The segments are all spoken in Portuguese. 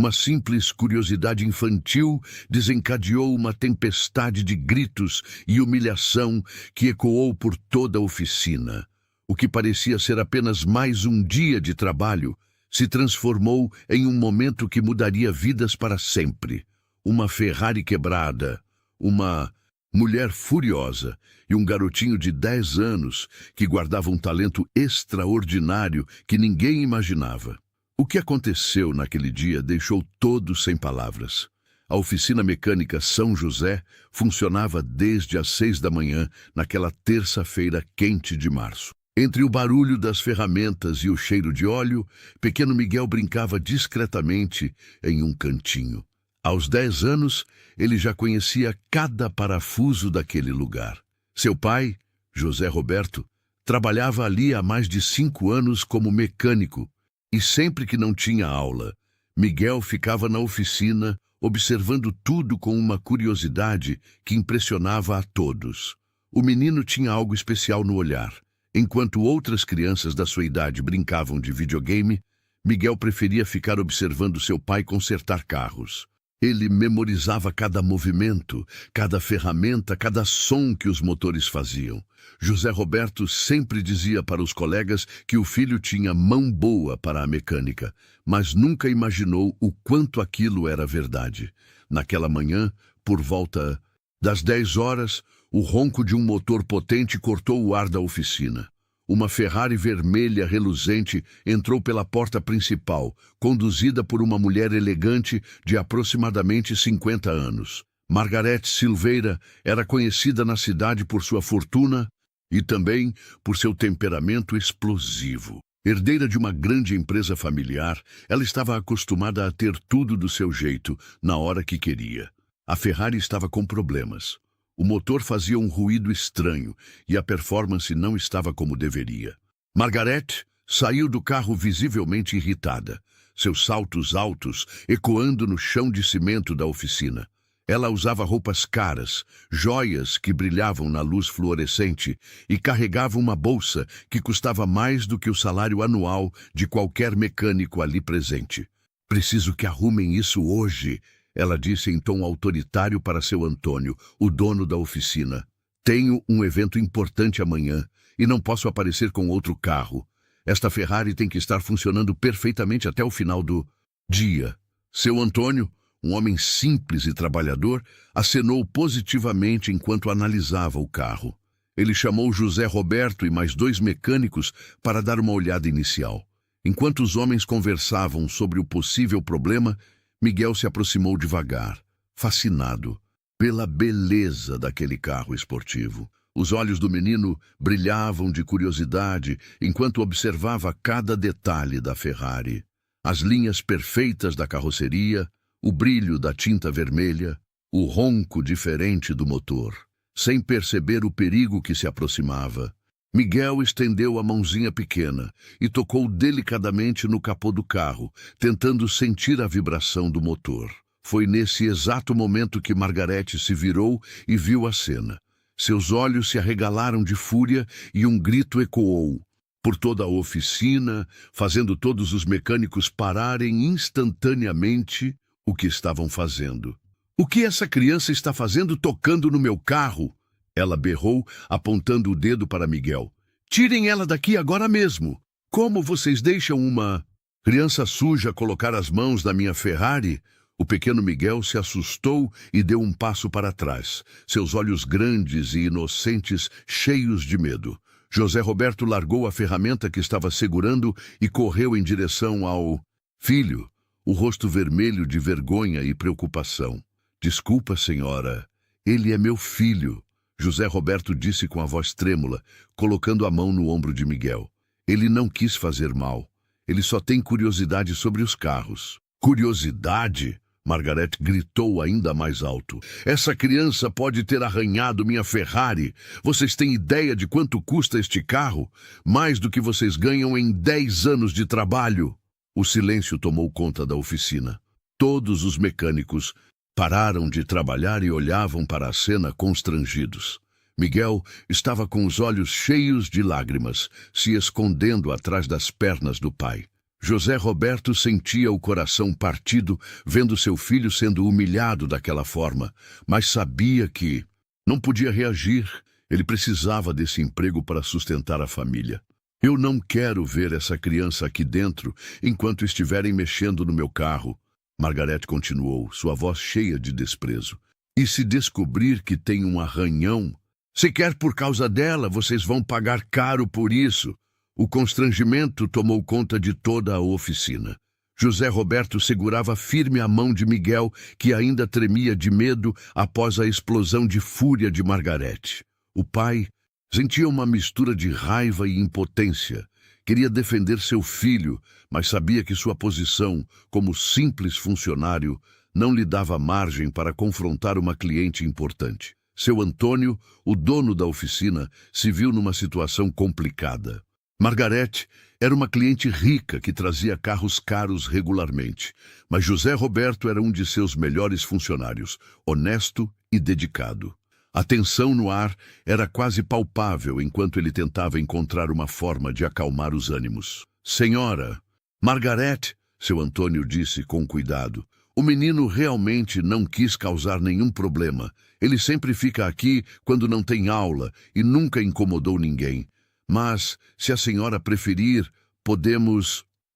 Uma simples curiosidade infantil desencadeou uma tempestade de gritos e humilhação que ecoou por toda a oficina. O que parecia ser apenas mais um dia de trabalho se transformou em um momento que mudaria vidas para sempre. Uma Ferrari quebrada, uma mulher furiosa e um garotinho de 10 anos que guardava um talento extraordinário que ninguém imaginava. O que aconteceu naquele dia deixou todos sem palavras. A oficina mecânica São José funcionava desde as 6 da manhã, naquela terça-feira quente de março. Entre o barulho das ferramentas e o cheiro de óleo, pequeno Miguel brincava discretamente em um cantinho. Aos 10 anos, ele já conhecia cada parafuso daquele lugar. Seu pai, José Roberto, trabalhava ali há mais de 5 anos como mecânico, e sempre que não tinha aula, Miguel ficava na oficina observando tudo com uma curiosidade que impressionava a todos. O menino tinha algo especial no olhar. Enquanto outras crianças da sua idade brincavam de videogame, Miguel preferia ficar observando seu pai consertar carros. Ele memorizava cada movimento, cada ferramenta, cada som que os motores faziam. José Roberto sempre dizia para os colegas que o filho tinha mão boa para a mecânica, mas nunca imaginou o quanto aquilo era verdade. Naquela manhã, por volta das 10 horas, o ronco de um motor potente cortou o ar da oficina. Uma Ferrari vermelha reluzente entrou pela porta principal, conduzida por uma mulher elegante de aproximadamente 50 anos. Margarete Silveira era conhecida na cidade por sua fortuna e também por seu temperamento explosivo. Herdeira de uma grande empresa familiar, ela estava acostumada a ter tudo do seu jeito, na hora que queria. A Ferrari estava com problemas. O motor fazia um ruído estranho e a performance não estava como deveria. Margarete saiu do carro visivelmente irritada, seus saltos altos ecoando no chão de cimento da oficina. Ela usava roupas caras, joias que brilhavam na luz fluorescente e carregava uma bolsa que custava mais do que o salário anual de qualquer mecânico ali presente. "Preciso que arrumem isso hoje", ela disse em tom autoritário para seu Antônio, o dono da oficina. "Tenho um evento importante amanhã e não posso aparecer com outro carro. Esta Ferrari tem que estar funcionando perfeitamente até o final do dia." Seu Antônio, um homem simples e trabalhador, acenou positivamente enquanto analisava o carro. Ele chamou José Roberto e mais 2 mecânicos para dar uma olhada inicial. Enquanto os homens conversavam sobre o possível problema, Miguel se aproximou devagar, fascinado pela beleza daquele carro esportivo. Os olhos do menino brilhavam de curiosidade enquanto observava cada detalhe da Ferrari. As linhas perfeitas da carroceria, o brilho da tinta vermelha, o ronco diferente do motor. Sem perceber o perigo que se aproximava, Miguel estendeu a mãozinha pequena e tocou delicadamente no capô do carro, tentando sentir a vibração do motor. Foi nesse exato momento que Margarete se virou e viu a cena. Seus olhos se arregalaram de fúria e um grito ecoou por toda a oficina, fazendo todos os mecânicos pararem instantaneamente o que estavam fazendo. "O que essa criança está fazendo tocando no meu carro?" Ela berrou, apontando o dedo para Miguel. "Tirem ela daqui agora mesmo! Como vocês deixam uma criança suja colocar as mãos na minha Ferrari?" O pequeno Miguel se assustou e deu um passo para trás, seus olhos grandes e inocentes cheios de medo. José Roberto largou a ferramenta que estava segurando e correu em direção ao filho, o rosto vermelho de vergonha e preocupação. "Desculpa, senhora, ele é meu filho", José Roberto disse com a voz trêmula, colocando a mão no ombro de Miguel. "Ele não quis fazer mal. Ele só tem curiosidade sobre os carros." "Curiosidade?" Margarete gritou ainda mais alto. "Essa criança pode ter arranhado minha Ferrari. Vocês têm ideia de quanto custa este carro? Mais do que vocês ganham em 10 anos de trabalho." O silêncio tomou conta da oficina. Todos os mecânicos pararam de trabalhar e olhavam para a cena constrangidos. Miguel estava com os olhos cheios de lágrimas, se escondendo atrás das pernas do pai. José Roberto sentia o coração partido vendo seu filho sendo humilhado daquela forma, mas sabia que não podia reagir. Ele precisava desse emprego para sustentar a família. Eu não quero ver essa criança aqui dentro enquanto estiverem mexendo no meu carro, Margarete continuou, sua voz cheia de desprezo. E se descobrir que tem um arranhão, sequer por causa dela, vocês vão pagar caro por isso. O constrangimento tomou conta de toda a oficina. José Roberto segurava firme a mão de Miguel, que ainda tremia de medo após a explosão de fúria de Margarete. O pai sentia uma mistura de raiva e impotência. Queria defender seu filho, mas sabia que sua posição, como simples funcionário, não lhe dava margem para confrontar uma cliente importante. Seu Antônio, o dono da oficina, se viu numa situação complicada. Margarete era uma cliente rica que trazia carros caros regularmente, mas José Roberto era um de seus melhores funcionários, honesto e dedicado. A tensão no ar era quase palpável enquanto ele tentava encontrar uma forma de acalmar os ânimos. Senhora, Margarete, seu Antônio disse com cuidado, o menino realmente não quis causar nenhum problema. Ele sempre fica aqui quando não tem aula e nunca incomodou ninguém. Mas, se a senhora preferir,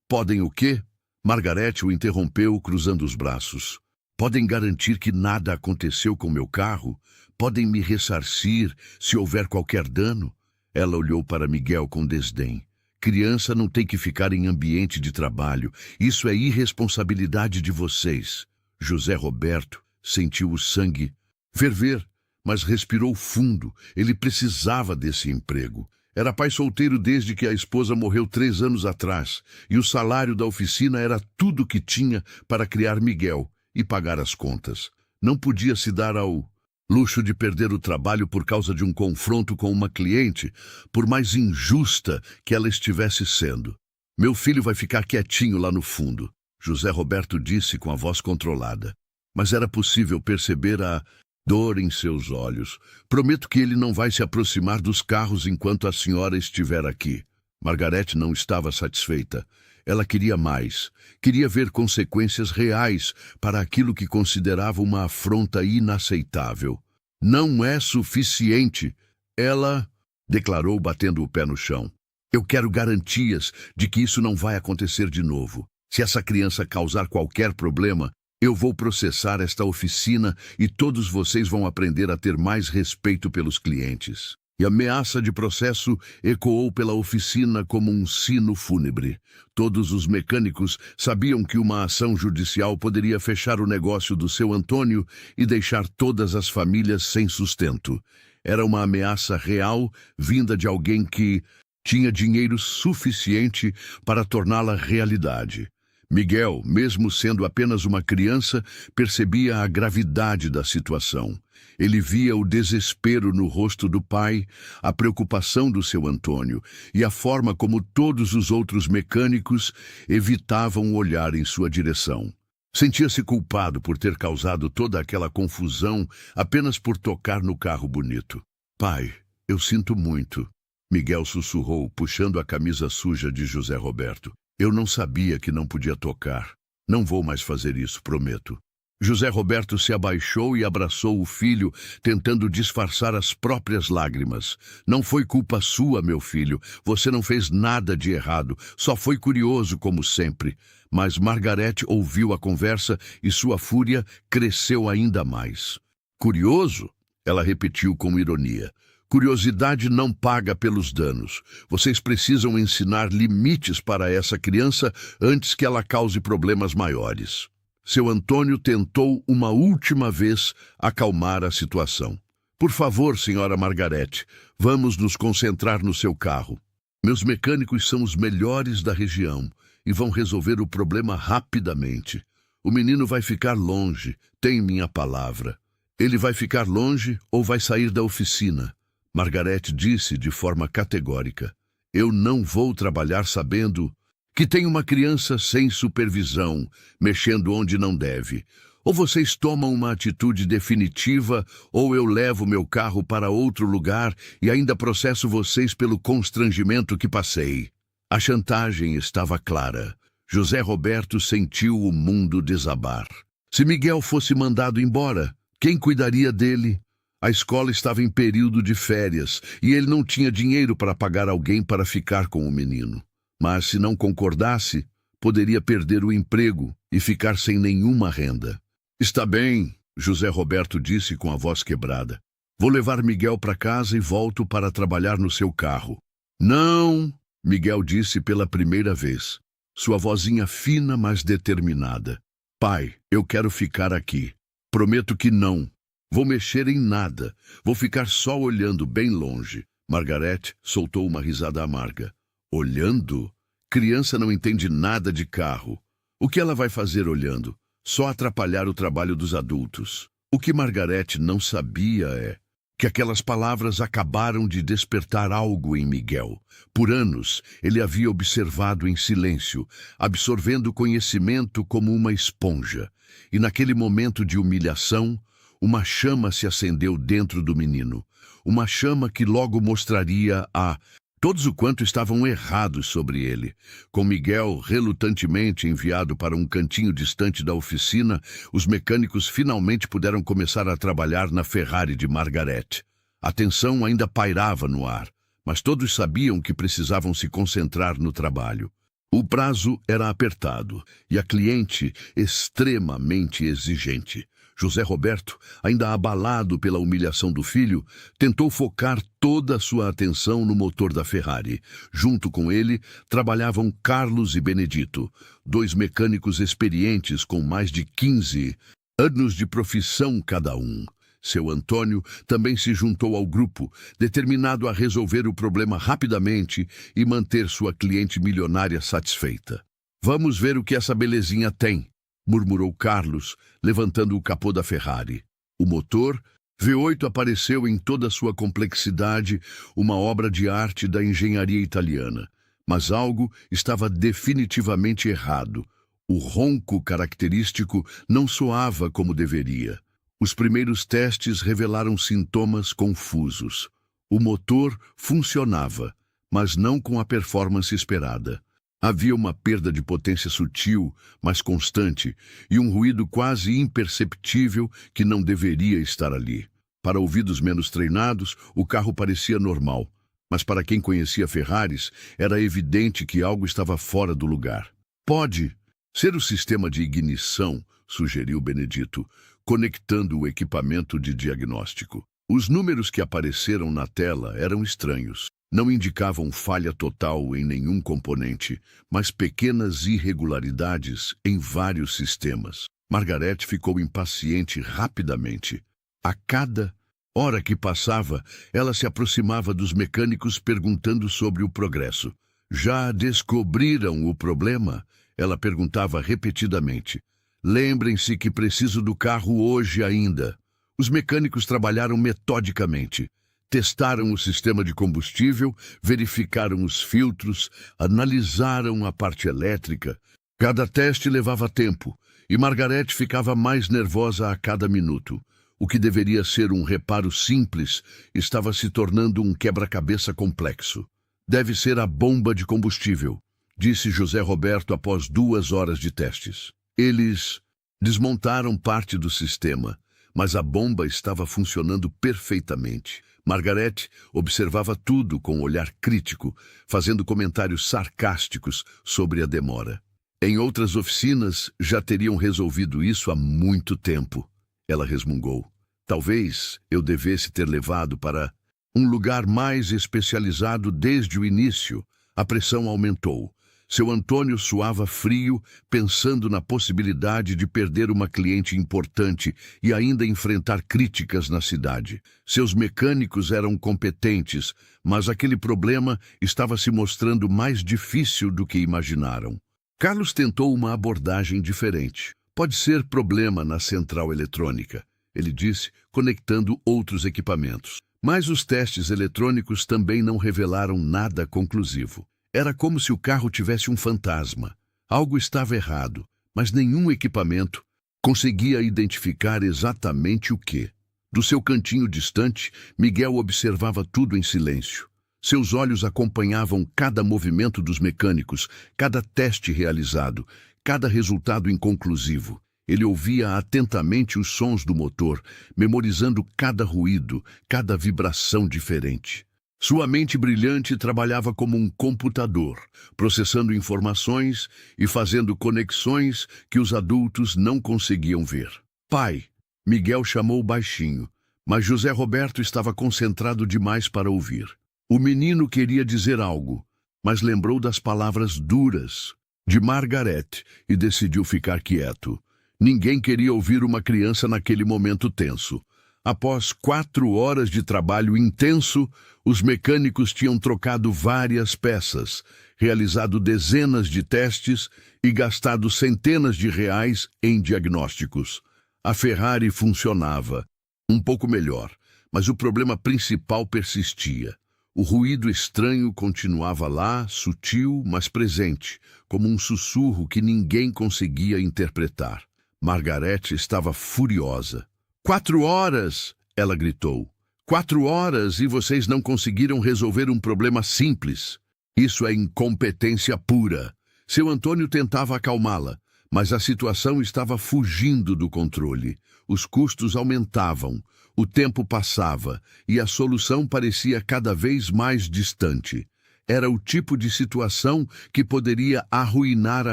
Podem o quê? Margarete o interrompeu, cruzando os braços. Podem garantir que nada aconteceu com meu carro? Podem me ressarcir se houver qualquer dano? Ela olhou para Miguel com desdém. Criança não tem que ficar em ambiente de trabalho. Isso é irresponsabilidade de vocês. José Roberto sentiu o sangue ferver, mas respirou fundo. Ele precisava desse emprego. Era pai solteiro desde que a esposa morreu 3 anos atrás, e o salário da oficina era tudo o que tinha para criar Miguel e pagar as contas. Não podia se dar ao luxo de perder o trabalho por causa de um confronto com uma cliente, por mais injusta que ela estivesse sendo. Meu filho vai ficar quietinho lá no fundo, José Roberto disse com a voz controlada. Mas era possível perceber a dor em seus olhos. Prometo que ele não vai se aproximar dos carros enquanto a senhora estiver aqui. Margarete não estava satisfeita. Ela queria mais. Queria ver consequências reais para aquilo que considerava uma afronta inaceitável. Não é suficiente, ela declarou batendo o pé no chão. Eu quero garantias de que isso não vai acontecer de novo. Se essa criança causar qualquer problema, eu vou processar esta oficina e todos vocês vão aprender a ter mais respeito pelos clientes. E a ameaça de processo ecoou pela oficina como um sino fúnebre. Todos os mecânicos sabiam que uma ação judicial poderia fechar o negócio do seu Antônio e deixar todas as famílias sem sustento. Era uma ameaça real, vinda de alguém que tinha dinheiro suficiente para torná-la realidade. Miguel, mesmo sendo apenas uma criança, percebia a gravidade da situação. Ele via o desespero no rosto do pai, a preocupação do seu Antônio e a forma como todos os outros mecânicos evitavam olhar em sua direção. Sentia-se culpado por ter causado toda aquela confusão apenas por tocar no carro bonito. Pai, eu sinto muito, Miguel sussurrou, puxando a camisa suja de José Roberto. Eu não sabia que não podia tocar. Não vou mais fazer isso, prometo. José Roberto se abaixou e abraçou o filho, tentando disfarçar as próprias lágrimas. Não foi culpa sua, meu filho. Você não fez nada de errado. Só foi curioso, como sempre. Mas Margarete ouviu a conversa e sua fúria cresceu ainda mais. Curioso? Ela repetiu com ironia. Curiosidade não paga pelos danos. Vocês precisam ensinar limites para essa criança antes que ela cause problemas maiores. Seu Antônio tentou uma última vez acalmar a situação. Por favor, senhora Margarete, vamos nos concentrar no seu carro. Meus mecânicos são os melhores da região e vão resolver o problema rapidamente. O menino vai ficar longe, tem minha palavra. Ele vai ficar longe ou vai sair da oficina. Margarete disse de forma categórica. Eu não vou trabalhar sabendo que tem uma criança sem supervisão, mexendo onde não deve. Ou vocês tomam uma atitude definitiva, ou eu levo meu carro para outro lugar e ainda processo vocês pelo constrangimento que passei. A chantagem estava clara. José Roberto sentiu o mundo desabar. Se Miguel fosse mandado embora, quem cuidaria dele? A escola estava em período de férias e ele não tinha dinheiro para pagar alguém para ficar com o menino. Mas se não concordasse, poderia perder o emprego e ficar sem nenhuma renda. Está bem, José Roberto disse com a voz quebrada. Vou levar Miguel para casa e volto para trabalhar no seu carro. Não, Miguel disse pela primeira vez, sua vozinha fina, mas determinada. Pai, eu quero ficar aqui. Prometo que não. Vou mexer em nada. Vou ficar só olhando bem longe. Margarete soltou uma risada amarga. Olhando? Criança não entende nada de carro. O que ela vai fazer olhando? Só atrapalhar o trabalho dos adultos. O que Margarete não sabia é que aquelas palavras acabaram de despertar algo em Miguel. Por anos, ele havia observado em silêncio, absorvendo conhecimento como uma esponja. E naquele momento de humilhação, uma chama se acendeu dentro do menino. Uma chama que logo mostraria a todos o quanto estavam errados sobre ele. Com Miguel relutantemente enviado para um cantinho distante da oficina, os mecânicos finalmente puderam começar a trabalhar na Ferrari de Margarete. A tensão ainda pairava no ar, mas todos sabiam que precisavam se concentrar no trabalho. O prazo era apertado e a cliente extremamente exigente. José Roberto, ainda abalado pela humilhação do filho, tentou focar toda a sua atenção no motor da Ferrari. Junto com ele, trabalhavam Carlos e Benedito, dois mecânicos experientes com mais de 15 anos de profissão cada um. Seu Antônio também se juntou ao grupo, determinado a resolver o problema rapidamente e manter sua cliente milionária satisfeita. Vamos ver o que essa belezinha tem, murmurou Carlos, levantando o capô da Ferrari. O motor V8 apareceu em toda a sua complexidade, uma obra de arte da engenharia italiana. Mas algo estava definitivamente errado. O ronco característico não soava como deveria. Os primeiros testes revelaram sintomas confusos. O motor funcionava, mas não com a performance esperada. Havia uma perda de potência sutil, mas constante, e um ruído quase imperceptível que não deveria estar ali. Para ouvidos menos treinados, o carro parecia normal, mas para quem conhecia Ferraris, era evidente que algo estava fora do lugar. Pode ser o sistema de ignição, sugeriu Benedito, conectando o equipamento de diagnóstico. Os números que apareceram na tela eram estranhos. Não indicavam falha total em nenhum componente, mas pequenas irregularidades em vários sistemas. Margarete ficou impaciente rapidamente. A cada hora que passava, ela se aproximava dos mecânicos perguntando sobre o progresso. Já descobriram o problema? Ela perguntava repetidamente. Lembrem-se que preciso do carro hoje ainda. Os mecânicos trabalharam metodicamente. Testaram o sistema de combustível, verificaram os filtros, analisaram a parte elétrica. Cada teste levava tempo, e Margarete ficava mais nervosa a cada minuto. O que deveria ser um reparo simples estava se tornando um quebra-cabeça complexo. Deve ser a bomba de combustível, disse José Roberto após 2 horas de testes. Eles desmontaram parte do sistema, mas a bomba estava funcionando perfeitamente. Margarete observava tudo com um olhar crítico, fazendo comentários sarcásticos sobre a demora. Em outras oficinas já teriam resolvido isso há muito tempo. Ela resmungou. Talvez eu devesse ter levado para um lugar mais especializado desde o início. A pressão aumentou. Seu Antônio suava frio, pensando na possibilidade de perder uma cliente importante e ainda enfrentar críticas na cidade. Seus mecânicos eram competentes, mas aquele problema estava se mostrando mais difícil do que imaginaram. Carlos tentou uma abordagem diferente. Pode ser problema na central eletrônica, ele disse, conectando outros equipamentos. Mas os testes eletrônicos também não revelaram nada conclusivo. Era como se o carro tivesse um fantasma. Algo estava errado, mas nenhum equipamento conseguia identificar exatamente o que. Do seu cantinho distante, Miguel observava tudo em silêncio. Seus olhos acompanhavam cada movimento dos mecânicos, cada teste realizado, cada resultado inconclusivo. Ele ouvia atentamente os sons do motor, memorizando cada ruído, cada vibração diferente. Sua mente brilhante trabalhava como um computador, processando informações e fazendo conexões que os adultos não conseguiam ver. Pai, Miguel chamou baixinho, mas José Roberto estava concentrado demais para ouvir. O menino queria dizer algo, mas lembrou das palavras duras de Margaret e decidiu ficar quieto. Ninguém queria ouvir uma criança naquele momento tenso. Após 4 horas de trabalho intenso, os mecânicos tinham trocado várias peças, realizado dezenas de testes e gastado centenas de reais em diagnósticos. A Ferrari funcionava um pouco melhor, mas o problema principal persistia. O ruído estranho continuava lá, sutil, mas presente, como um sussurro que ninguém conseguia interpretar. Margaret estava furiosa. 4 horas! Ela gritou. 4 horas e vocês não conseguiram resolver um problema simples. Isso é incompetência pura. Seu Antônio tentava acalmá-la, mas a situação estava fugindo do controle. Os custos aumentavam, o tempo passava e a solução parecia cada vez mais distante. Era o tipo de situação que poderia arruinar a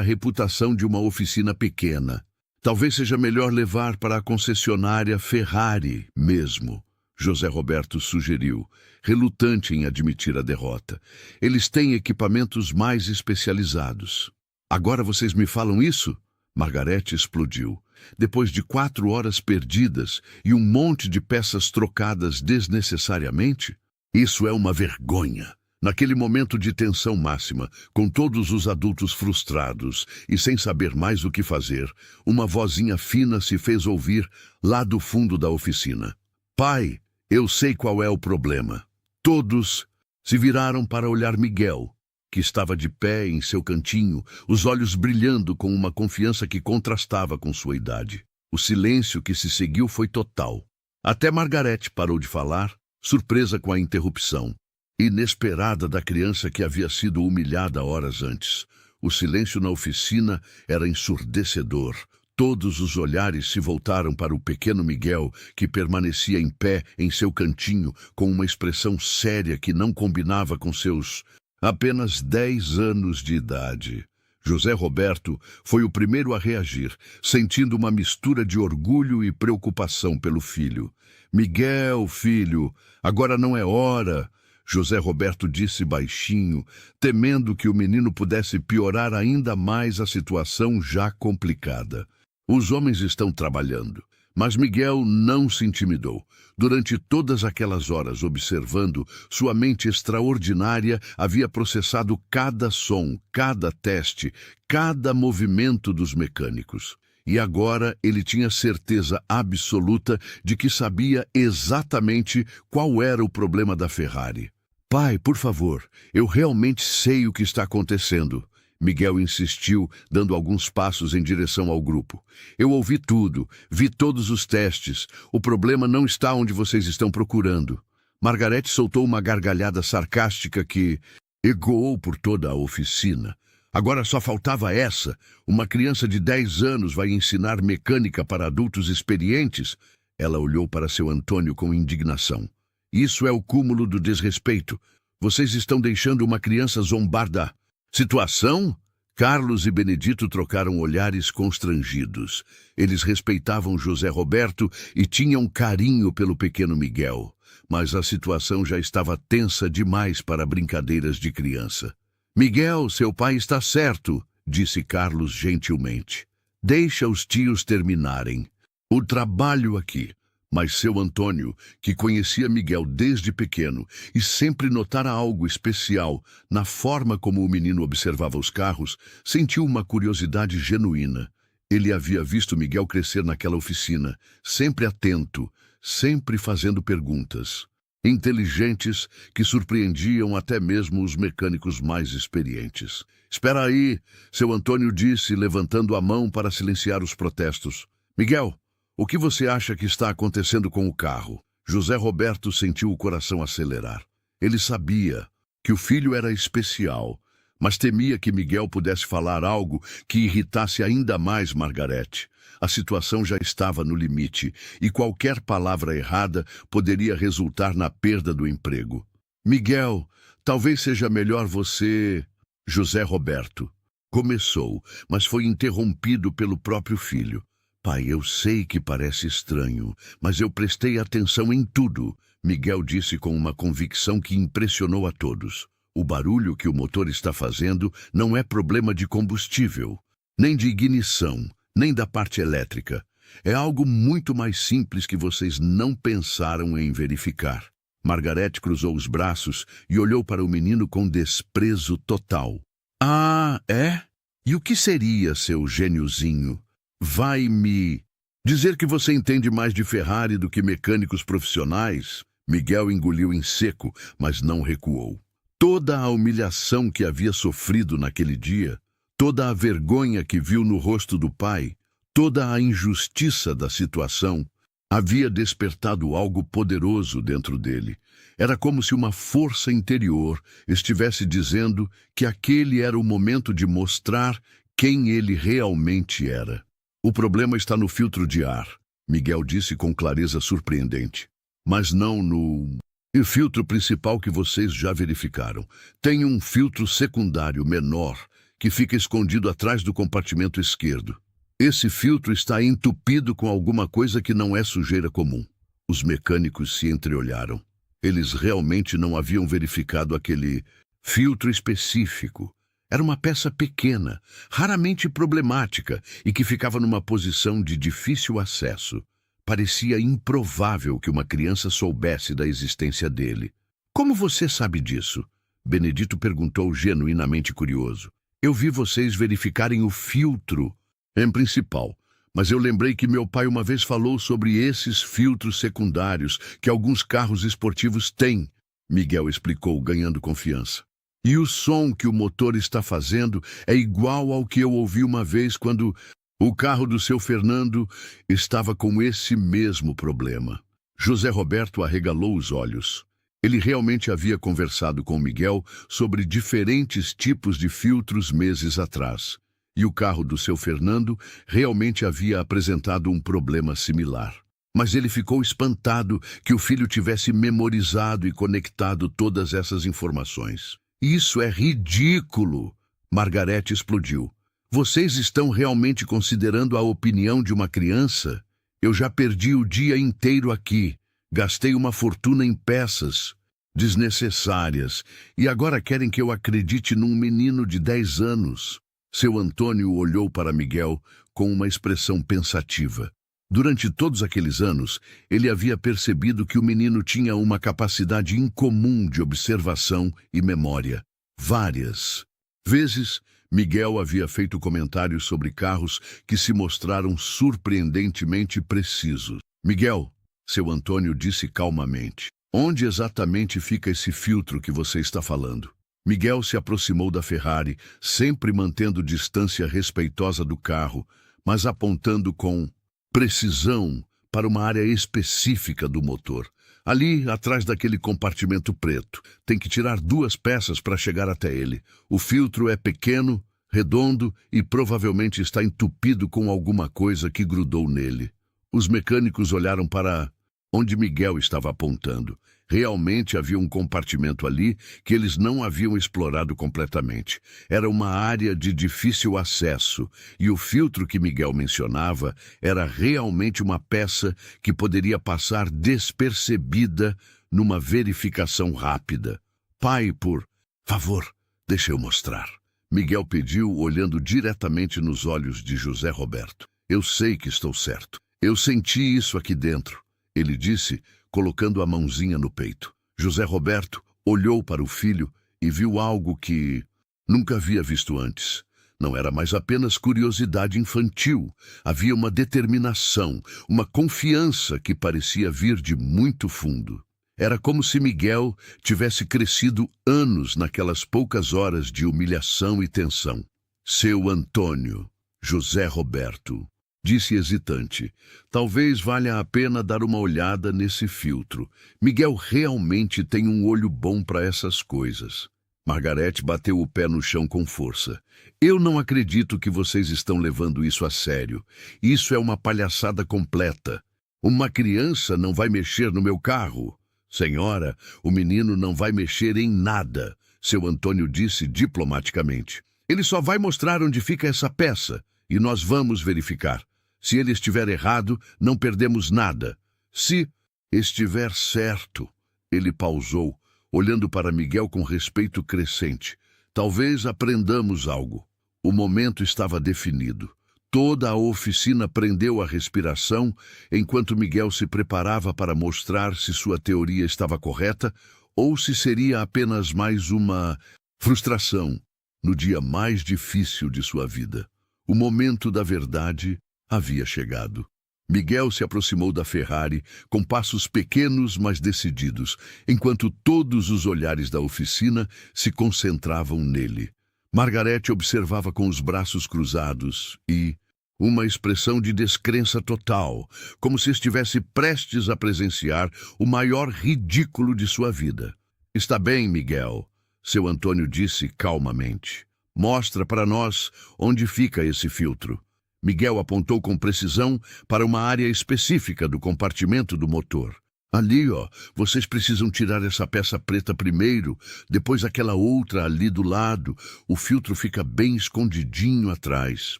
reputação de uma oficina pequena. Talvez seja melhor levar para a concessionária Ferrari mesmo, José Roberto sugeriu, relutante em admitir a derrota. Eles têm equipamentos mais especializados. Agora vocês me falam isso? Margarete explodiu. Depois de 4 horas perdidas e um monte de peças trocadas desnecessariamente? Isso é uma vergonha. Naquele momento de tensão máxima, com todos os adultos frustrados e sem saber mais o que fazer, uma vozinha fina se fez ouvir lá do fundo da oficina. Pai, eu sei qual é o problema. Todos se viraram para olhar Miguel, que estava de pé em seu cantinho, os olhos brilhando com uma confiança que contrastava com sua idade. O silêncio que se seguiu foi total. Até Margarete parou de falar, surpresa com a interrupção inesperada da criança que havia sido humilhada horas antes. O silêncio na oficina era ensurdecedor. Todos os olhares se voltaram para o pequeno Miguel, que permanecia em pé em seu cantinho, com uma expressão séria que não combinava com seus apenas 10 anos de idade. José Roberto foi o primeiro a reagir, sentindo uma mistura de orgulho e preocupação pelo filho. Miguel, filho, agora não é hora. José Roberto disse baixinho, temendo que o menino pudesse piorar ainda mais a situação já complicada. Os homens estão trabalhando, mas Miguel não se intimidou. Durante todas aquelas horas observando, sua mente extraordinária havia processado cada som, cada teste, cada movimento dos mecânicos. E agora ele tinha certeza absoluta de que sabia exatamente qual era o problema da Ferrari. Pai, por favor, eu realmente sei o que está acontecendo. Miguel insistiu, dando alguns passos em direção ao grupo. Eu ouvi tudo, vi todos os testes. O problema não está onde vocês estão procurando. Margarete soltou uma gargalhada sarcástica que ecoou por toda a oficina. Agora só faltava essa. Uma criança de 10 anos vai ensinar mecânica para adultos experientes? Ela olhou para seu Antônio com indignação. Isso é o cúmulo do desrespeito. Vocês estão deixando uma criança zombar da situação? Carlos e Benedito trocaram olhares constrangidos. Eles respeitavam José Roberto e tinham carinho pelo pequeno Miguel. Mas a situação já estava tensa demais para brincadeiras de criança. Miguel, seu pai está certo, disse Carlos gentilmente. Deixa os tios terminarem o trabalho aqui. Mas seu Antônio, que conhecia Miguel desde pequeno e sempre notara algo especial na forma como o menino observava os carros, sentiu uma curiosidade genuína. Ele havia visto Miguel crescer naquela oficina, sempre atento, sempre fazendo perguntas inteligentes que surpreendiam até mesmo os mecânicos mais experientes. Espera aí, seu Antônio disse, levantando a mão para silenciar os protestos. Miguel, o que você acha que está acontecendo com o carro? José Roberto sentiu o coração acelerar. Ele sabia. que o filho era especial, mas temia que Miguel pudesse falar algo que irritasse ainda mais Margarete. A situação já estava no limite, e qualquer palavra errada poderia resultar na perda do emprego. Miguel, talvez seja melhor você... José Roberto começou, mas foi interrompido pelo próprio filho. Pai, eu sei que parece estranho, mas eu prestei atenção em tudo, Miguel disse com uma convicção que impressionou a todos. O barulho que o motor está fazendo não é problema de combustível, nem de ignição, nem da parte elétrica. É algo muito mais simples que vocês não pensaram em verificar. Margarete cruzou os braços e olhou para o menino com desprezo total. Ah, é? E o que seria, seu gêniozinho? Vai me dizer que você entende mais de Ferrari do que mecânicos profissionais? Miguel engoliu em seco, mas não recuou. Toda a humilhação que havia sofrido naquele dia, toda a vergonha que viu no rosto do pai, toda a injustiça da situação, havia despertado algo poderoso dentro dele. Era como se uma força interior estivesse dizendo que aquele era o momento de mostrar quem ele realmente era. O problema está no filtro de ar, Miguel disse com clareza surpreendente. Mas não no filtro principal que vocês já verificaram. Tem um filtro secundário menor que fica escondido atrás do compartimento esquerdo. Esse filtro está entupido com alguma coisa que não é sujeira comum. Os mecânicos se entreolharam. Eles realmente não haviam verificado aquele filtro específico. Era uma peça pequena, raramente problemática e que ficava numa posição de difícil acesso. Parecia improvável que uma criança soubesse da existência dele. Como você sabe disso? Benedito perguntou genuinamente curioso. Eu vi vocês verificarem o filtro em principal, mas eu lembrei que meu pai uma vez falou sobre esses filtros secundários que alguns carros esportivos têm, Miguel explicou, ganhando confiança. E o som que o motor está fazendo é igual ao que eu ouvi uma vez quando o carro do seu Fernando estava com esse mesmo problema. José Roberto arregalou os olhos. Ele realmente havia conversado com Miguel sobre diferentes tipos de filtros meses atrás. E o carro do seu Fernando realmente havia apresentado um problema similar. Mas ele ficou espantado que o filho tivesse memorizado e conectado todas essas informações. Isso é ridículo! Margarete explodiu. Vocês estão realmente considerando a opinião de uma criança? Eu já perdi o dia inteiro aqui. Gastei uma fortuna em peças desnecessárias e agora querem que eu acredite num menino de 10 anos. Seu Antônio olhou para Miguel com uma expressão pensativa. Durante todos aqueles anos, ele havia percebido que o menino tinha uma capacidade incomum de observação e memória. Várias vezes, Miguel havia feito comentários sobre carros que se mostraram surpreendentemente precisos. Miguel, seu Antônio disse calmamente, onde exatamente fica esse filtro que você está falando? Miguel se aproximou da Ferrari, sempre mantendo distância respeitosa do carro, mas apontando com precisão para uma área específica do motor. Ali, atrás daquele compartimento preto, tem que tirar 2 peças para chegar até ele. O filtro é pequeno, redondo e provavelmente está entupido com alguma coisa que grudou nele. Os mecânicos olharam para onde Miguel estava apontando. Realmente havia um compartimento ali que eles não haviam explorado completamente. Era uma área de difícil acesso, e o filtro que Miguel mencionava era realmente uma peça que poderia passar despercebida numa verificação rápida. Pai, por favor, deixa eu mostrar. Miguel pediu, olhando diretamente nos olhos de José Roberto. Eu sei que estou certo. Eu senti isso aqui dentro, ele disse, colocando a mãozinha no peito. José Roberto olhou para o filho e viu algo que nunca havia visto antes. Não era mais apenas curiosidade infantil. Havia uma determinação, uma confiança que parecia vir de muito fundo. Era como se Miguel tivesse crescido anos naquelas poucas horas de humilhação e tensão. Seu Antônio, José Roberto, disse hesitante, talvez valha a pena dar uma olhada nesse filtro. Miguel realmente tem um olho bom para essas coisas. Margarete bateu o pé no chão com força. Eu não acredito que vocês estão levando isso a sério. Isso é uma palhaçada completa. Uma criança não vai mexer no meu carro. Senhora, o menino não vai mexer em nada, seu Antônio disse diplomaticamente. Ele só vai mostrar onde fica essa peça, e nós vamos verificar. Se ele estiver errado, não perdemos nada. Se estiver certo, ele pausou, olhando para Miguel com respeito crescente. Talvez aprendamos algo. O momento estava definido. Toda a oficina prendeu a respiração enquanto Miguel se preparava para mostrar se sua teoria estava correta ou se seria apenas mais uma frustração no dia mais difícil de sua vida. O momento da verdade havia chegado. Miguel se aproximou da Ferrari com passos pequenos, mas decididos, enquanto todos os olhares da oficina se concentravam nele. Margarete observava com os braços cruzados e uma expressão de descrença total, como se estivesse prestes a presenciar o maior ridículo de sua vida. Está bem, Miguel, seu Antônio disse calmamente. Mostra para nós onde fica esse filtro. Miguel apontou com precisão para uma área específica do compartimento do motor. Ali, vocês precisam tirar essa peça preta primeiro, depois aquela outra ali do lado. O filtro fica bem escondidinho atrás.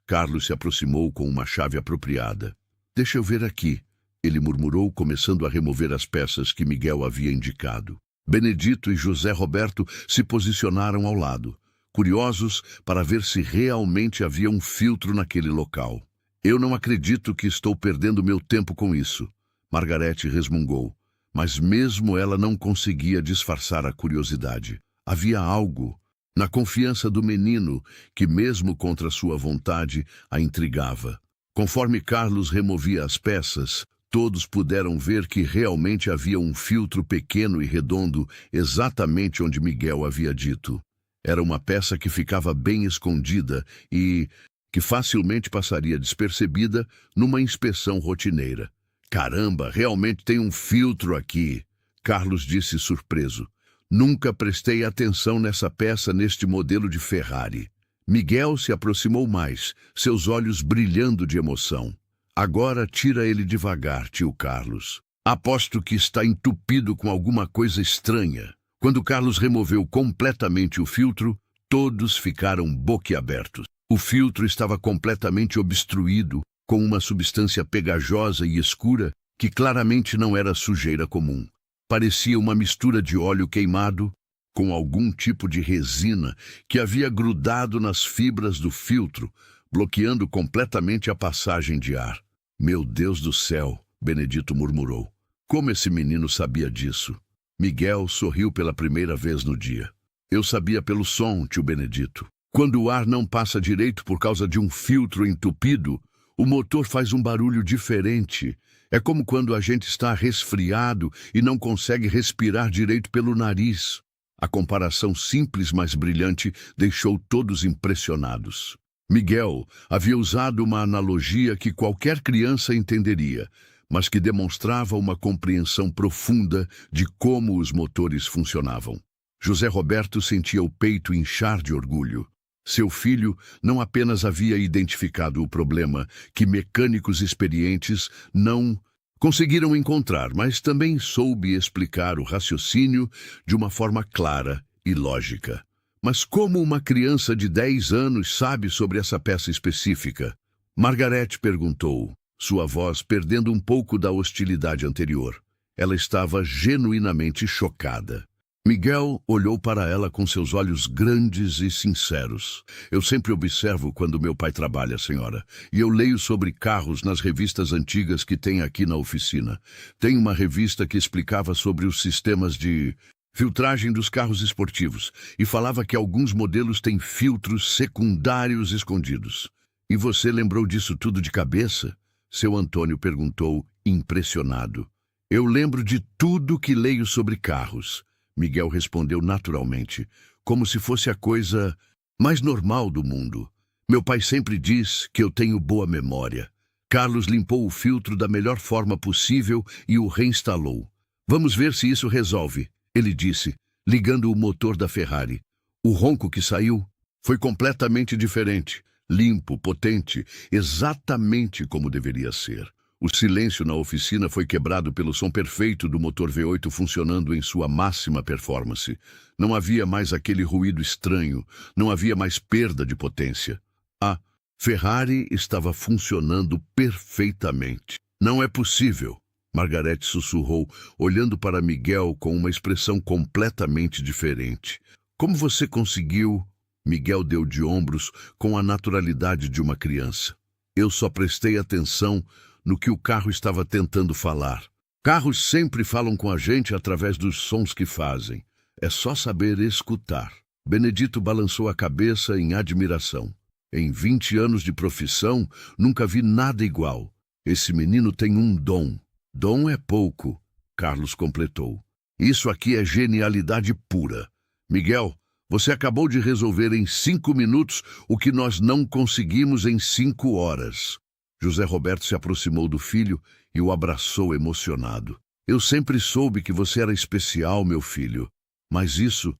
Carlos se aproximou com uma chave apropriada. Deixa eu ver aqui, ele murmurou, começando a remover as peças que Miguel havia indicado. Benedito e José Roberto se posicionaram ao lado, curiosos para ver se realmente havia um filtro naquele local. Eu não acredito que estou perdendo meu tempo com isso, Margarete resmungou, mas mesmo ela não conseguia disfarçar a curiosidade. Havia algo na confiança do menino que, mesmo contra sua vontade, a intrigava. Conforme Carlos removia as peças, todos puderam ver que realmente havia um filtro pequeno e redondo exatamente onde Miguel havia dito. Era uma peça que ficava bem escondida e que facilmente passaria despercebida numa inspeção rotineira. Caramba, realmente tem um filtro aqui, Carlos disse surpreso. Nunca prestei atenção nessa peça neste modelo de Ferrari. Miguel se aproximou mais, seus olhos brilhando de emoção. Agora tira ele devagar, tio Carlos. Aposto que está entupido com alguma coisa estranha. Quando Carlos removeu completamente o filtro, todos ficaram boquiabertos. O filtro estava completamente obstruído, com uma substância pegajosa e escura que claramente não era sujeira comum. Parecia uma mistura de óleo queimado com algum tipo de resina que havia grudado nas fibras do filtro, bloqueando completamente a passagem de ar. Meu Deus do céu, Benedito murmurou. Como esse menino sabia disso? Miguel sorriu pela primeira vez no dia. Eu sabia pelo som, tio Benedito. Quando o ar não passa direito por causa de um filtro entupido, o motor faz um barulho diferente. É como quando a gente está resfriado e não consegue respirar direito pelo nariz. A comparação simples, mas brilhante, deixou todos impressionados. Miguel havia usado uma analogia que qualquer criança entenderia, mas que demonstrava uma compreensão profunda de como os motores funcionavam. José Roberto sentia o peito inchar de orgulho. Seu filho não apenas havia identificado o problema que mecânicos experientes não conseguiram encontrar, mas também soube explicar o raciocínio de uma forma clara e lógica. Mas como uma criança de 10 anos sabe sobre essa peça específica? Margarete perguntou, sua voz perdendo um pouco da hostilidade anterior. Ela estava genuinamente chocada. Miguel olhou para ela com seus olhos grandes e sinceros. Eu sempre observo quando meu pai trabalha, senhora, e eu leio sobre carros nas revistas antigas que tem aqui na oficina. Tem uma revista que explicava sobre os sistemas de filtragem dos carros esportivos e falava que alguns modelos têm filtros secundários escondidos. E você lembrou disso tudo de cabeça? Seu Antônio perguntou, impressionado. Eu lembro de tudo que leio sobre carros. Miguel respondeu naturalmente, como se fosse a coisa mais normal do mundo. Meu pai sempre diz que eu tenho boa memória. Carlos limpou o filtro da melhor forma possível e o reinstalou. Vamos ver se isso resolve, ele disse, ligando o motor da Ferrari. O ronco que saiu foi completamente diferente, limpo, potente, exatamente como deveria ser. O silêncio na oficina foi quebrado pelo som perfeito do motor V8 funcionando em sua máxima performance. Não havia mais aquele ruído estranho, não havia mais perda de potência. A Ferrari estava funcionando perfeitamente. Não é possível, Margarete sussurrou, olhando para Miguel com uma expressão completamente diferente. Como você conseguiu? Miguel deu de ombros com a naturalidade de uma criança. Eu só prestei atenção no que o carro estava tentando falar. Carros sempre falam com a gente através dos sons que fazem. É só saber escutar. Benedito balançou a cabeça em admiração. Em 20 anos de profissão, nunca vi nada igual. Esse menino tem um dom. Dom é pouco, Carlos completou. Isso aqui é genialidade pura. Miguel, você acabou de resolver em 5 minutos o que nós não conseguimos em 5 horas. José Roberto se aproximou do filho e o abraçou emocionado. Eu sempre soube que você era especial, meu filho, mas isso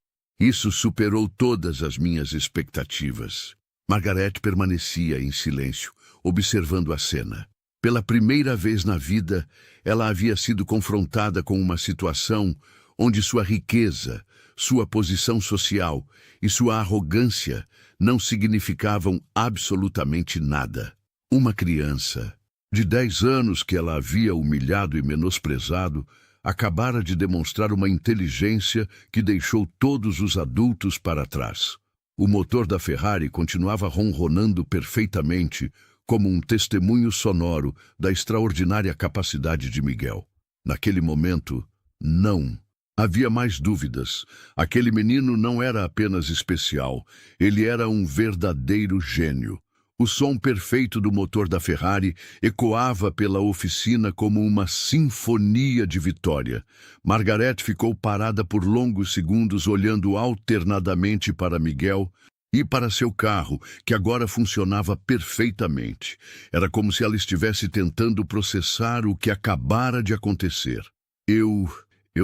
superou todas as minhas expectativas. Margarete permanecia em silêncio, observando a cena. Pela primeira vez na vida, ela havia sido confrontada com uma situação onde sua riqueza, sua posição social e sua arrogância não significavam absolutamente nada. Uma criança, de 10 anos que ela havia humilhado e menosprezado, acabara de demonstrar uma inteligência que deixou todos os adultos para trás. O motor da Ferrari continuava ronronando perfeitamente, como um testemunho sonoro da extraordinária capacidade de Miguel. Naquele momento, não havia mais dúvidas. Aquele menino não era apenas especial, ele era um verdadeiro gênio. O som perfeito do motor da Ferrari ecoava pela oficina como uma sinfonia de vitória. Margarete ficou parada por longos segundos olhando alternadamente para Miguel e para seu carro, que agora funcionava perfeitamente. Era como se ela estivesse tentando processar o que acabara de acontecer. Eu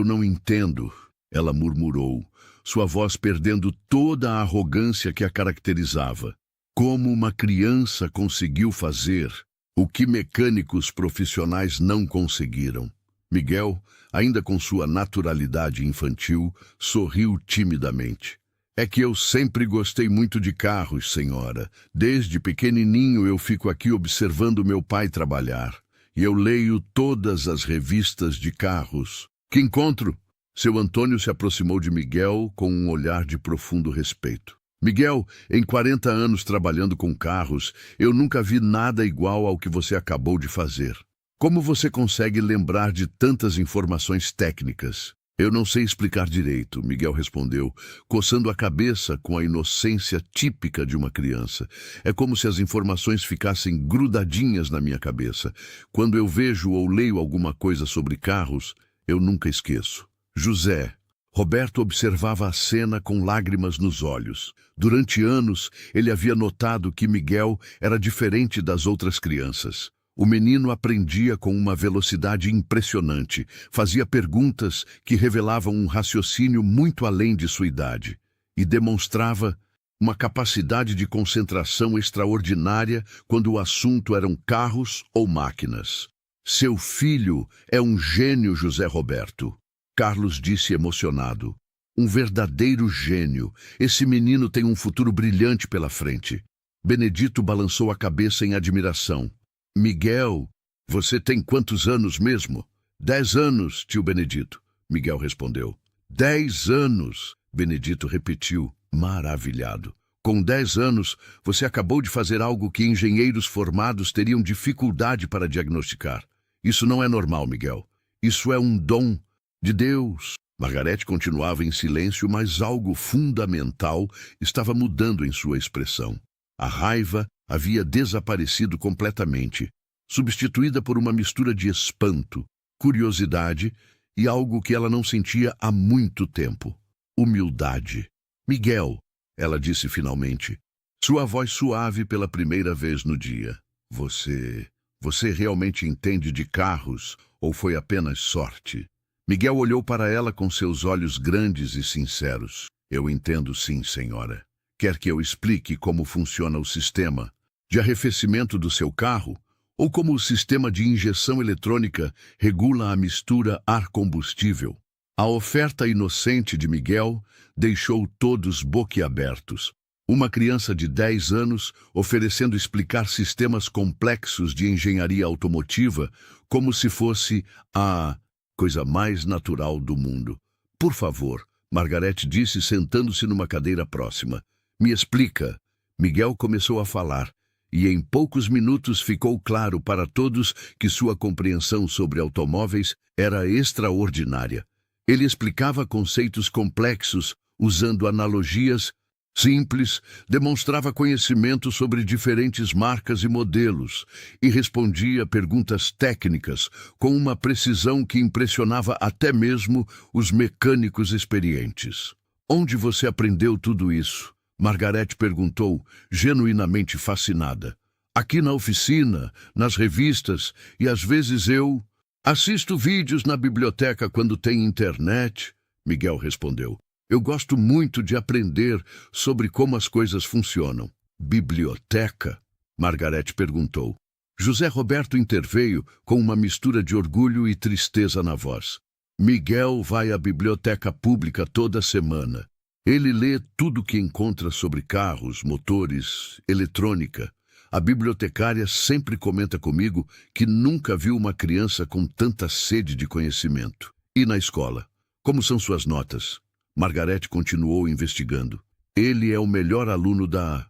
não entendo, ela murmurou, sua voz perdendo toda a arrogância que a caracterizava. Como uma criança conseguiu fazer o que mecânicos profissionais não conseguiram? Miguel, ainda com sua naturalidade infantil, sorriu timidamente. É que eu sempre gostei muito de carros, senhora. Desde pequenininho eu fico aqui observando meu pai trabalhar. E eu leio todas as revistas de carros. Que encontro! Seu Antônio se aproximou de Miguel com um olhar de profundo respeito. Miguel, em 40 anos trabalhando com carros, eu nunca vi nada igual ao que você acabou de fazer. Como você consegue lembrar de tantas informações técnicas? Eu não sei explicar direito, Miguel respondeu, coçando a cabeça com a inocência típica de uma criança. É como se as informações ficassem grudadinhas na minha cabeça. Quando eu vejo ou leio alguma coisa sobre carros, eu nunca esqueço. José. Roberto observava a cena com lágrimas nos olhos. Durante anos, ele havia notado que Miguel era diferente das outras crianças. O menino aprendia com uma velocidade impressionante, fazia perguntas que revelavam um raciocínio muito além de sua idade e demonstrava uma capacidade de concentração extraordinária quando o assunto eram carros ou máquinas. Seu filho é um gênio, José Roberto. Carlos disse emocionado. Um verdadeiro gênio. Esse menino tem um futuro brilhante pela frente. Benedito balançou a cabeça em admiração. Miguel, você tem quantos anos mesmo? 10 anos, tio Benedito, Miguel respondeu. 10 anos, Benedito repetiu, maravilhado. Com 10 anos, você acabou de fazer algo que engenheiros formados teriam dificuldade para diagnosticar. Isso não é normal, Miguel. Isso é um dom de Deus. Margarete continuava em silêncio, mas algo fundamental estava mudando em sua expressão. A raiva havia desaparecido completamente, substituída por uma mistura de espanto, curiosidade e algo que ela não sentia há muito tempo. Humildade. Miguel, ela disse finalmente, sua voz suave pela primeira vez no dia. Você realmente entende de carros ou foi apenas sorte? Miguel olhou para ela com seus olhos grandes e sinceros. Eu entendo sim, senhora. Quer que eu explique como funciona o sistema de arrefecimento do seu carro? Ou como o sistema de injeção eletrônica regula a mistura ar-combustível? A oferta inocente de Miguel deixou todos boquiabertos. Uma criança de 10 anos oferecendo explicar sistemas complexos de engenharia automotiva como se fosse a coisa mais natural do mundo. Por favor, Margarete disse sentando-se numa cadeira próxima. Me explica. Miguel começou a falar, e em poucos minutos ficou claro para todos que sua compreensão sobre automóveis era extraordinária. Ele explicava conceitos complexos, usando analogias simples, demonstrava conhecimento sobre diferentes marcas e modelos e respondia perguntas técnicas com uma precisão que impressionava até mesmo os mecânicos experientes. Onde você aprendeu tudo isso? Margarete perguntou, genuinamente fascinada. Aqui na oficina, nas revistas, e às vezes eu assisto vídeos na biblioteca quando tem internet, Miguel respondeu. Eu gosto muito de aprender sobre como as coisas funcionam. Biblioteca? Margarete perguntou. José Roberto interveio com uma mistura de orgulho e tristeza na voz. Miguel vai à biblioteca pública toda semana. Ele lê tudo o que encontra sobre carros, motores, eletrônica. A bibliotecária sempre comenta comigo que nunca viu uma criança com tanta sede de conhecimento. E na escola? Como são suas notas? Margarete continuou investigando. Ele é o melhor aluno da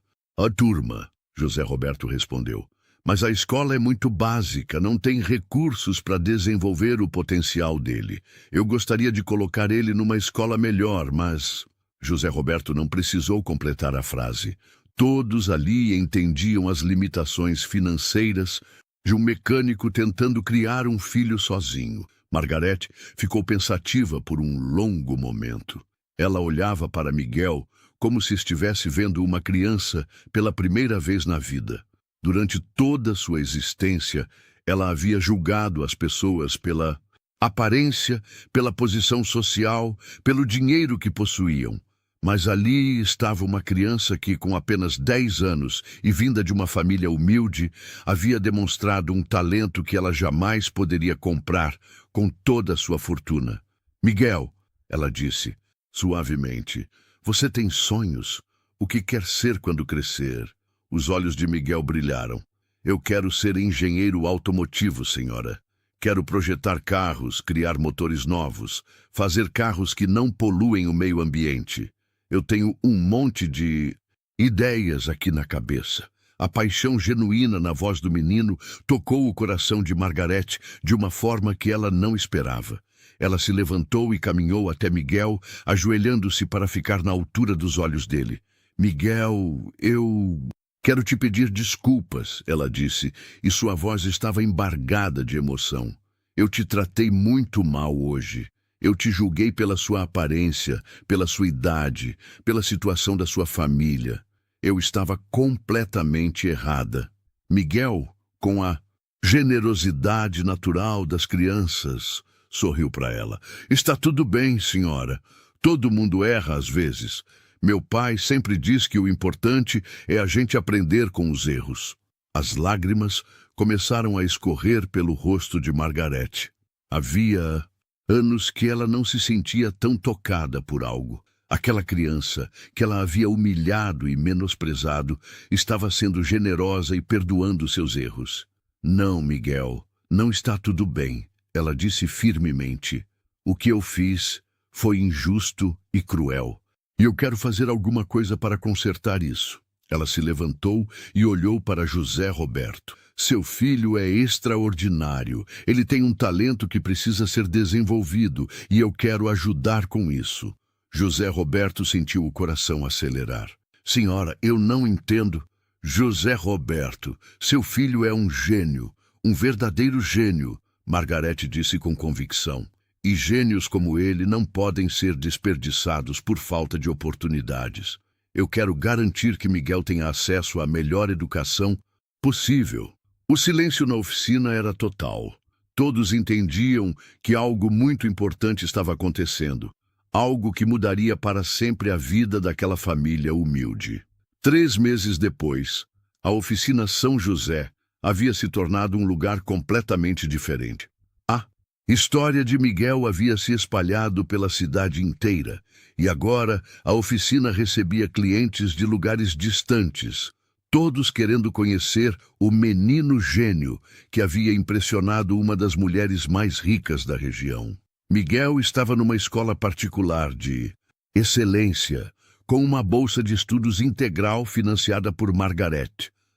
turma, José Roberto respondeu. Mas a escola é muito básica, não tem recursos para desenvolver o potencial dele. Eu gostaria de colocar ele numa escola melhor, mas José Roberto não precisou completar a frase. Todos ali entendiam as limitações financeiras de um mecânico tentando criar um filho sozinho. Margarete ficou pensativa por um longo momento. Ela olhava para Miguel como se estivesse vendo uma criança pela primeira vez na vida. Durante toda sua existência, ela havia julgado as pessoas pela aparência, pela posição social, pelo dinheiro que possuíam. Mas ali estava uma criança que, com apenas 10 anos e vinda de uma família humilde, havia demonstrado um talento que ela jamais poderia comprar com toda a sua fortuna. Miguel, ela disse, suavemente, você tem sonhos? O que quer ser quando crescer? Os olhos de Miguel brilharam. Eu quero ser engenheiro automotivo, senhora. Quero projetar carros, criar motores novos, fazer carros que não poluem o meio ambiente. Eu tenho um monte de ideias aqui na cabeça. A paixão genuína na voz do menino tocou o coração de Margarete de uma forma que ela não esperava. Ela se levantou e caminhou até Miguel, ajoelhando-se para ficar na altura dos olhos dele. Miguel, eu quero te pedir desculpas, ela disse, e sua voz estava embargada de emoção. Eu te tratei muito mal hoje. Eu te julguei pela sua aparência, pela sua idade, pela situação da sua família. Eu estava completamente errada. Miguel, com a generosidade natural das crianças, sorriu para ela. Está tudo bem, senhora. Todo mundo erra às vezes. Meu pai sempre diz que o importante é a gente aprender com os erros. As lágrimas começaram a escorrer pelo rosto de Margarete. Havia anos que ela não se sentia tão tocada por algo. Aquela criança que ela havia humilhado e menosprezado estava sendo generosa e perdoando seus erros. Não, Miguel, não está tudo bem, ela disse firmemente. O que eu fiz foi injusto e cruel. E eu quero fazer alguma coisa para consertar isso. Ela se levantou e olhou para José Roberto. Seu filho é extraordinário. Ele tem um talento que precisa ser desenvolvido e eu quero ajudar com isso. José Roberto sentiu o coração acelerar. Senhora, eu não entendo. José Roberto, seu filho é um gênio, um verdadeiro gênio, Margarete disse com convicção. E gênios como ele não podem ser desperdiçados por falta de oportunidades. Eu quero garantir que Miguel tenha acesso à melhor educação possível. O silêncio na oficina era total. Todos entendiam que algo muito importante estava acontecendo, algo que mudaria para sempre a vida daquela família humilde. 3 meses depois, a oficina São José havia se tornado um lugar completamente diferente. A história de Miguel havia se espalhado pela cidade inteira, e agora a oficina recebia clientes de lugares distantes, todos querendo conhecer o menino gênio que havia impressionado uma das mulheres mais ricas da região. Miguel estava numa escola particular de excelência, com uma bolsa de estudos integral financiada por Margaret.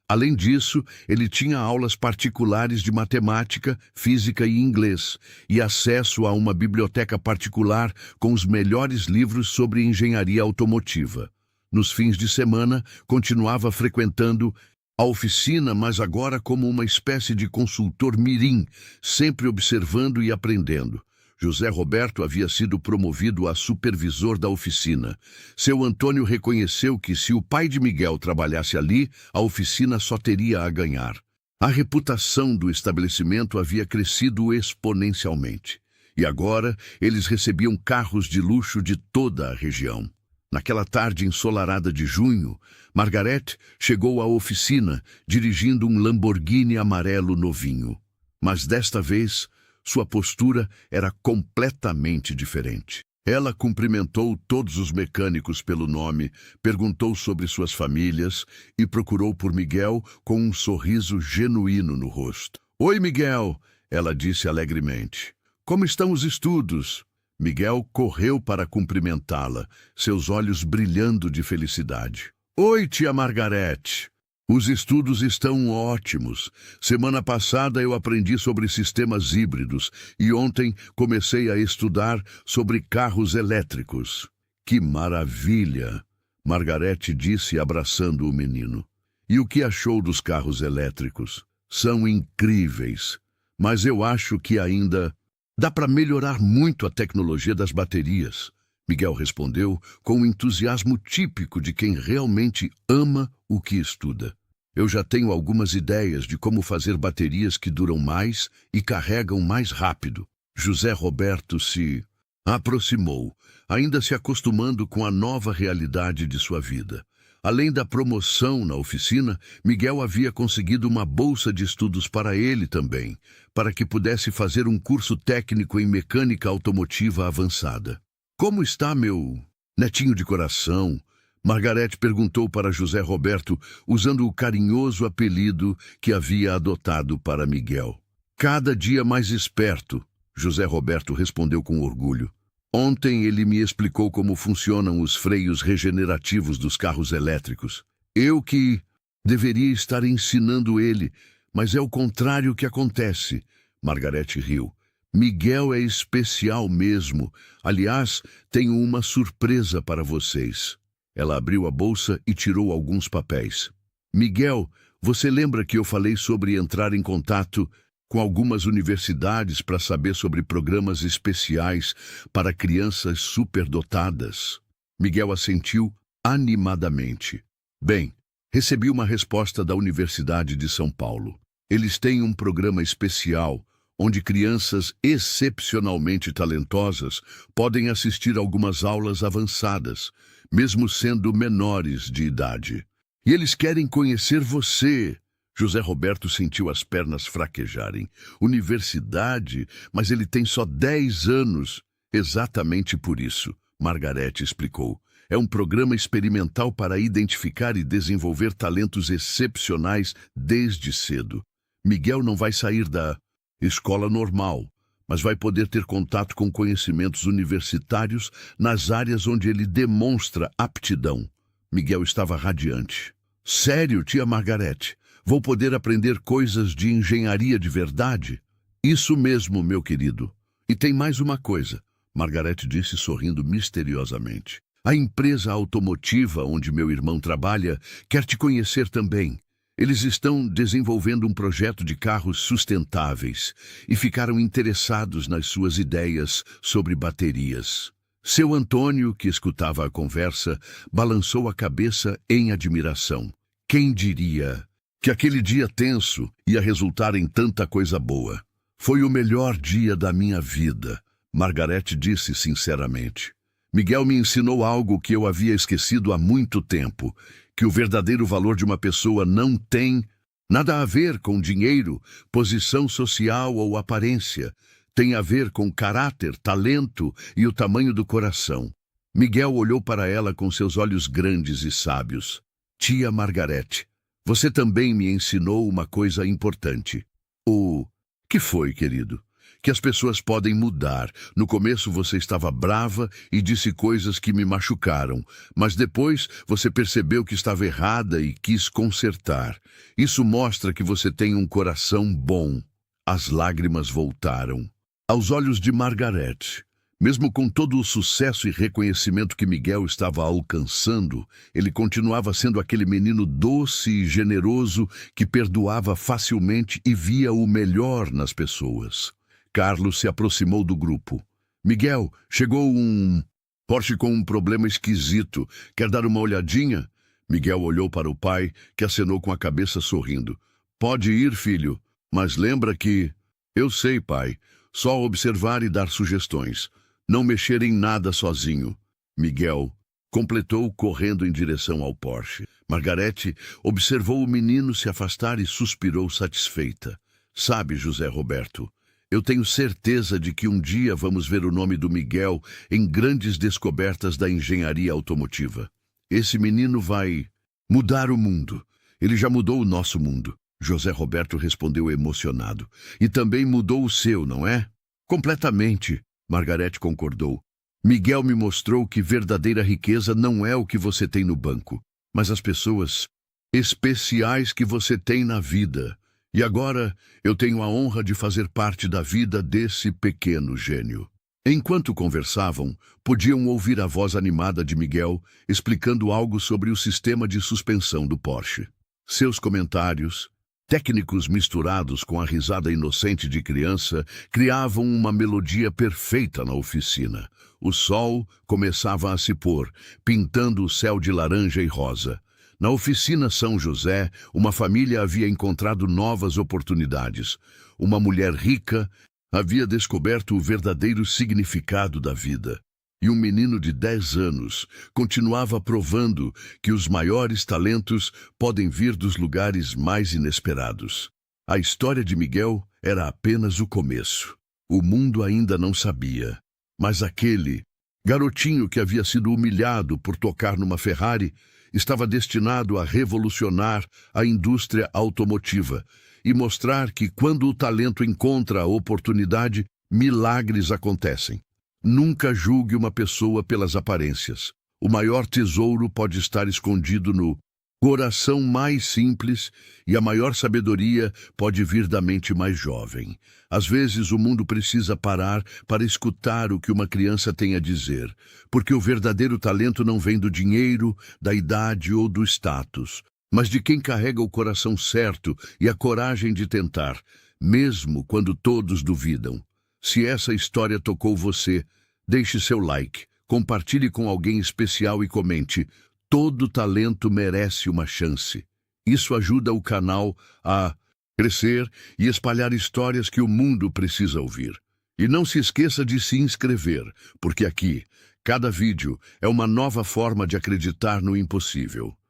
Além disso, ele tinha aulas particulares de matemática, física e inglês, e acesso a uma biblioteca particular com os melhores livros sobre engenharia automotiva. Nos fins de semana, continuava frequentando a oficina, mas agora como uma espécie de consultor mirim, sempre observando e aprendendo. José Roberto havia sido promovido a supervisor da oficina. Seu Antônio reconheceu que se o pai de Miguel trabalhasse ali, a oficina só teria a ganhar. A reputação do estabelecimento havia crescido exponencialmente. E agora eles recebiam carros de luxo de toda a região. Naquela tarde ensolarada de junho, Margaret chegou à oficina dirigindo um Lamborghini amarelo novinho. Mas desta vez, sua postura era completamente diferente. Ela cumprimentou todos os mecânicos pelo nome, perguntou sobre suas famílias e procurou por Miguel com um sorriso genuíno no rosto. "Oi, Miguel!" ela disse alegremente. "Como estão os estudos?" Miguel correu para cumprimentá-la, seus olhos brilhando de felicidade. "Oi, tia Margarete! Os estudos estão ótimos. Semana passada eu aprendi sobre sistemas híbridos e ontem comecei a estudar sobre carros elétricos." "Que maravilha!" Margarete disse abraçando o menino. "E o que achou dos carros elétricos?" "São incríveis, mas eu acho que ainda dá para melhorar muito a tecnologia das baterias." Miguel respondeu com o entusiasmo típico de quem realmente ama o que estuda. "Eu já tenho algumas ideias de como fazer baterias que duram mais e carregam mais rápido." José Roberto se aproximou, ainda se acostumando com a nova realidade de sua vida. Além da promoção na oficina, Miguel havia conseguido uma bolsa de estudos para ele também, para que pudesse fazer um curso técnico em mecânica automotiva avançada. "Como está meu netinho de coração?" Margarete perguntou para José Roberto, usando o carinhoso apelido que havia adotado para Miguel. "Cada dia mais esperto", José Roberto respondeu com orgulho. "Ontem ele me explicou como funcionam os freios regenerativos dos carros elétricos. Eu que deveria estar ensinando ele, mas é o contrário que acontece." Margarete riu. "Miguel é especial mesmo. Aliás, tenho uma surpresa para vocês." Ela abriu a bolsa e tirou alguns papéis. "Miguel, você lembra que eu falei sobre entrar em contato com algumas universidades para saber sobre programas especiais para crianças superdotadas?" Miguel assentiu animadamente. "Bem, recebi uma resposta da Universidade de São Paulo. Eles têm um programa especial onde crianças excepcionalmente talentosas podem assistir algumas aulas avançadas, mesmo sendo menores de idade. E eles querem conhecer você." José Roberto sentiu as pernas fraquejarem. "Universidade? Mas ele tem só 10 anos." "Exatamente por isso", Margarete explicou. "É um programa experimental para identificar e desenvolver talentos excepcionais desde cedo. Miguel não vai sair da escola normal, mas vai poder ter contato com conhecimentos universitários nas áreas onde ele demonstra aptidão." Miguel estava radiante. "Sério, tia Margarete? Vou poder aprender coisas de engenharia de verdade?" "Isso mesmo, meu querido. E tem mais uma coisa", Margarete disse sorrindo misteriosamente. "A empresa automotiva onde meu irmão trabalha quer te conhecer também. Eles estão desenvolvendo um projeto de carros sustentáveis e ficaram interessados nas suas ideias sobre baterias." Seu Antônio, que escutava a conversa, balançou a cabeça em admiração. Quem diria que aquele dia tenso ia resultar em tanta coisa boa? Foi o melhor dia da minha vida, Margarete disse sinceramente. Miguel me ensinou algo que eu havia esquecido há muito tempo, que o verdadeiro valor de uma pessoa não tem nada a ver com dinheiro, posição social ou aparência. Tem a ver com caráter, talento e o tamanho do coração. Miguel olhou para ela com seus olhos grandes e sábios. Tia Margarete, você também me ensinou uma coisa importante. O que foi, querido? Que as pessoas podem mudar. No começo você estava brava e disse coisas que me machucaram, mas depois você percebeu que estava errada e quis consertar. Isso mostra que você tem um coração bom. As lágrimas voltaram aos olhos de Margarete. Mesmo com todo o sucesso e reconhecimento que Miguel estava alcançando, ele continuava sendo aquele menino doce e generoso que perdoava facilmente e via o melhor nas pessoas. Carlos se aproximou do grupo. Miguel, chegou um Porsche com um problema esquisito. Quer dar uma olhadinha? Miguel olhou para o pai, que acenou com a cabeça sorrindo. Pode ir, filho, mas lembra que... Eu sei, pai. Só observar e dar sugestões. Não mexer em nada sozinho. Miguel completou correndo em direção ao Porsche. Margarete observou o menino se afastar e suspirou satisfeita. Sabe, José Roberto, eu tenho certeza de que um dia vamos ver o nome do Miguel em grandes descobertas da engenharia automotiva. Esse menino vai mudar o mundo. Ele já mudou o nosso mundo. José Roberto respondeu emocionado. E também mudou o seu, não é? Completamente. Margarete concordou. Miguel me mostrou que verdadeira riqueza não é o que você tem no banco, mas as pessoas especiais que você tem na vida. E agora eu tenho a honra de fazer parte da vida desse pequeno gênio. Enquanto conversavam, podiam ouvir a voz animada de Miguel explicando algo sobre o sistema de suspensão do Porsche. Seus comentários, técnicos misturados com a risada inocente de criança, criavam uma melodia perfeita na oficina. O sol começava a se pôr, pintando o céu de laranja e rosa. Na oficina São José, uma família havia encontrado novas oportunidades. Uma mulher rica havia descoberto o verdadeiro significado da vida. E um menino de 10 anos continuava provando que os maiores talentos podem vir dos lugares mais inesperados. A história de Miguel era apenas o começo. O mundo ainda não sabia. Mas aquele garotinho que havia sido humilhado por tocar numa Ferrari estava destinado a revolucionar a indústria automotiva e mostrar que quando o talento encontra a oportunidade, milagres acontecem. Nunca julgue uma pessoa pelas aparências. O maior tesouro pode estar escondido no coração mais simples e a maior sabedoria pode vir da mente mais jovem. Às vezes o mundo precisa parar para escutar o que uma criança tem a dizer, porque o verdadeiro talento não vem do dinheiro, da idade ou do status, mas de quem carrega o coração certo e a coragem de tentar, mesmo quando todos duvidam. Se essa história tocou você, deixe seu like, compartilhe com alguém especial e comente. Todo talento merece uma chance. Isso ajuda o canal a crescer e espalhar histórias que o mundo precisa ouvir. E não se esqueça de se inscrever, porque aqui, cada vídeo é uma nova forma de acreditar no impossível.